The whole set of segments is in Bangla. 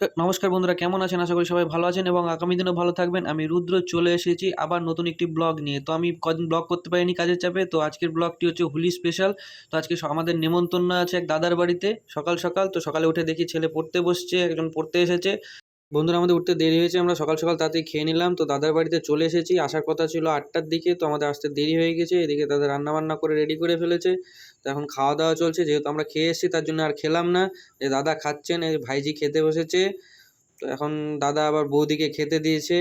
নমস্কার বন্ধুরা, কেমন আছেন? আশা করি সবাই ভালো আছেন এবং আগামী দিনেও ভালো থাকবেন। আমি রুদ্র চলে এসেছি আবার নতুন একটি ব্লগ নিয়ে। তো আমি কদিন ব্লগ করতে পারিনি কাজের চাপে। তো আজকের ব্লগটি হচ্ছে হোলি স্পেশাল। তো আজকে আমাদের নেমন্তন্ন আছে এক দাদার বাড়িতে সকাল সকাল। তো সকালে উঠে দেখি ছেলে পড়তে বসছে, একজন পড়তে এসেছে। বন্ধুরা আমাদের উঠতে দেরি হয়েছে, আমরা সকাল সকাল তাড়াতাড়ি খেয়ে নিলাম। তো দাদার বাড়িতে চলে এসেছি, আসার কথা ছিল 8টার দিকে, তো আমাদের আসতে দেরি হয়ে গেছে। এদিকে দাদা রান্নাবান্না করে রেডি করে ফেলেছে। তো এখন খাওয়া দাওয়া চলছে, যেহেতু আমরা খেয়ে এসেছি তার জন্য আর খেলাম না। এই দাদা খাচ্ছেন, এই ভাইজি খেতে বসেছে। তো এখন দাদা আবার বৌদিকে খেতে দিয়েছে,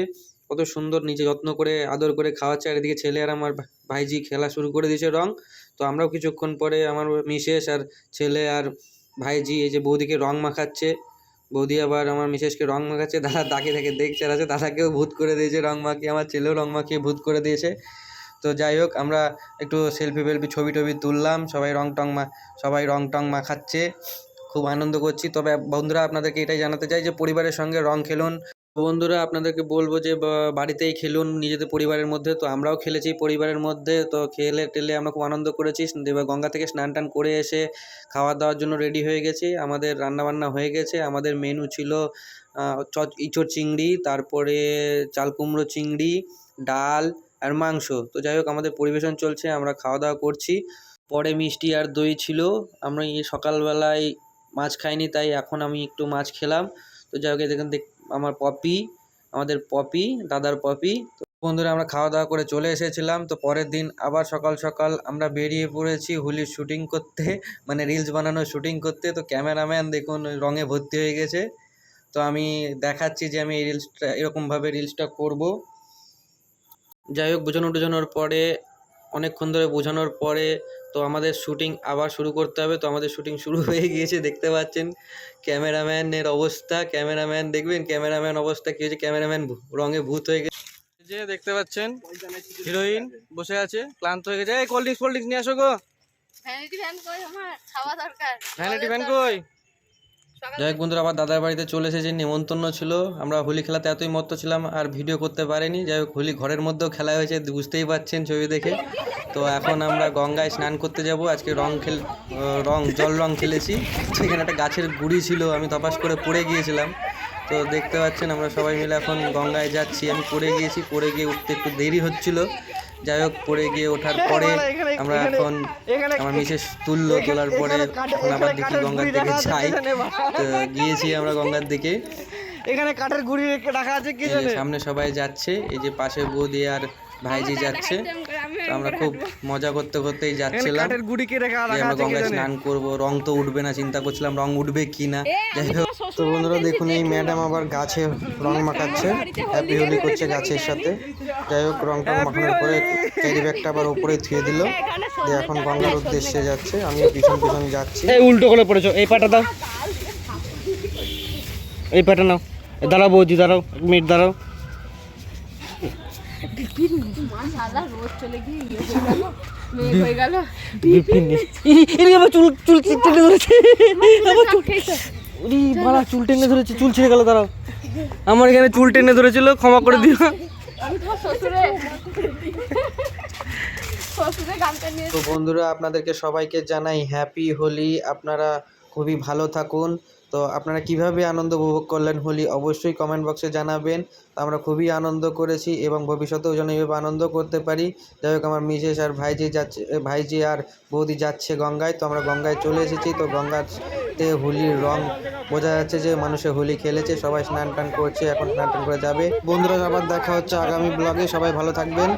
কত সুন্দর নিজে যত্ন করে আদর করে খাওয়াচ্ছে। আর এদিকে ছেলে আর আমার ভাইজি খেলা শুরু করে দিয়েছে রং। তো আমরাও কিছুক্ষণ পরে আমার মিসেস আর ছেলে আর ভাইজি এই যে বৌদিকে রং মাখাচ্ছে। বৌদি আবার আমার মিসেসকে রং মাখাচ্ছে, দাদা তাকে থেকে দেখছে আর আছে, দাদাকেও ভূত করে দিয়েছে রং মাখিয়ে, আমার ছেলেও রং মাখিয়ে ভূত করে দিয়েছে। তো যাই হোক, আমরা একটু সেলফি ফেলফি ছবি টবি তুললাম, সবাই রং টং মাখাচ্ছে, খুব আনন্দ করছি। তবে বন্ধুরা আপনাদেরকে এটাই জানাতে চাই যে পরিবারের সঙ্গে রং খেলুন। বন্ধুরা আপনাদেরকে বলবো যে বাড়িতেই খেলুন নিজেদের পরিবারের মধ্যে। তো আমরাও খেলেছি পরিবারের মধ্যে, তো খেলে টেলে আমরা খুব আনন্দ করেছি। এবার গঙ্গা থেকে স্নান টান করে এসে খাওয়া দাওয়ার জন্য রেডি হয়ে গেছি। আমাদের রান্নাবান্না হয়ে গেছে। আমাদের মেনু ছিল ইঁচড় চিংড়ি, তারপরে চাল কুমড়ো চিংড়ি, ডাল আর মাংস। তো যাই হোক, আমাদের পরিবেশন চলছে, আমরা খাওয়া দাওয়া করছি। পরে মিষ্টি আর দই ছিল। আমরা এই সকালবেলায় মাছ খাইনি, তাই এখন আমি একটু মাছ খেলাম। তো যাই হোক, দেখুন আমার পপি, আমাদের পপি, দাদার পপি। তো বন্ধুরা আমরা খাওয়া দাওয়া করে চলে এসেছিলাম। তো পরের দিন আবার সকাল সকাল আমরা বেরিয়ে পড়েছি হোলির শুটিং করতে, মানে রিলস বানানোর শুটিং করতে। তো ক্যামেরাম্যান দেখুন রঙে ভর্তি হয়ে গেছে। তো আমি দেখাচ্ছি যে আমি এই রিলসটা এরকমভাবে রিলসটা করব। যাই হোক, বোঝানোর পরে অনেকক্ষণ ধরে বোঝানোর পরে তো আমাদের শুটিং আবার শুরু করতে হবে। তো আমাদের শুটিং শুরু হয়ে গিয়েছে, দেখতে পাচ্ছেন ক্যামেরাম্যানের অবস্থা। ক্যামেরাম্যান দেখবেন ক্যামেরাম্যান অবস্থা কী হয়েছে, ক্যামেরাম্যান রঙে ভূত হয়ে গেছে। যে দেখতে পাচ্ছেন হিরোইন বসে আছে, ক্লান্ত হয়ে গেছে। এই কোল্ড ড্রিঙ্কস নিয়ে আসো গো। ভ্যানিটি ভ্যান কই? আমার খাওয়া দরকার। ভ্যানিটি ভ্যান কই? যাই হোক বন্ধুরা, আবার দাদার বাড়িতে চলে এসেছি, নেমন্তন্ন ছিল। আমরা হোলি খেলাতে এতই মত্ত ছিলাম আর ভিডিও করতে পারিনি। যাই হোক, হোলি ঘরের মধ্যেও খেলা হয়েছে, বুঝতেই পারছেন ছবি দেখে। তো এখন আমরা গঙ্গায় স্নান করতে যাব। আজকে জল রং খেলেছি। সেখানে একটা গাছের গুঁড়ি ছিল, আমি তপাস করে পড়ে গিয়েছিলাম। তো দেখতে পাচ্ছেন আমরা সবাই মিলে এখন গঙ্গায় যাচ্ছি। আমি পড়ে গিয়ে উঠতে একটু দেরি হচ্ছিল। যাই হোক, পড়ে গিয়ে ওঠার পরে আমরা এখন আমার মিসেস তোলার পরে এখন আবার দেখি গঙ্গার দিকে যাই। তো গিয়েছি আমরা গঙ্গার দিকে। এখানে কাঠের গুঁড়ি রাখা আছে, কি সামনে সবাই যাচ্ছে, এই যে পাশে বৌদি আর ভাইজি যাচ্ছে। তো আমরা খুব মজা করতে করতেই যাচ্ছিলাম। আমরা গঙ্গায় স্নান করবো, রং তো উঠবে না, চিন্তা করছিলাম রং উঠবে কি না। যাই হোক, তো বন্ধুরা দেখুন এই ম্যাডাম আবার গাছে রং মাখাচ্ছে, হ্যাপি হোলি করছে গাছের সাথে। যাই হোক, রং টং মাখানোর পরে ক্যারি ব্যাগটা আবার উপরে থুয়ে দিল, দিয়ে এখন গঙ্গার উদ্দেশ্যে যাচ্ছে। আমি পিছন পিছন যাচ্ছি। এই উল্টো করে পড়েছো, এই পাটা দাও, এই পাটা নাও। দাঁড়াও বৌদি, দাঁড়াও, এক মিনিট দাঁড়াও। চুল টেনে ধরেছে, চুল ছিঁড়ে গেল। দাঁড়াও, আমার এখানে চুল টেনে ধরেছিল, ক্ষমা করে দিও। তো বন্ধুরা আপনাদেরকে সবাইকে জানাই হ্যাপি হোলি। আপনারা খুবই ভালো থাকুন। তো আপনারা কিভাবে আনন্দ উপভোগ করলেন হোলি অবশ্যই কমেন্ট বক্সে জানাবেন। তো আমরা খুবই আনন্দ করেছি এবং ভবিষ্যতেও যেন এইভাবে আনন্দ করতে পারি। যাই হোক, আমার মিসেস আর ভাইজি আর বৌদি যাচ্ছে গঙ্গায়। তো আমরা গঙ্গায় চলে এসেছি। তো গঙ্গাতে হোলির রং বোঝা যাচ্ছে যে মানুষে হোলি খেলেছে, সবাই স্নান টান করছে, এখন স্নান টান করে যাবে। বন্ধুরা আবার দেখা হচ্ছে আগামী ব্লগে, সবাই ভালো থাকবেন।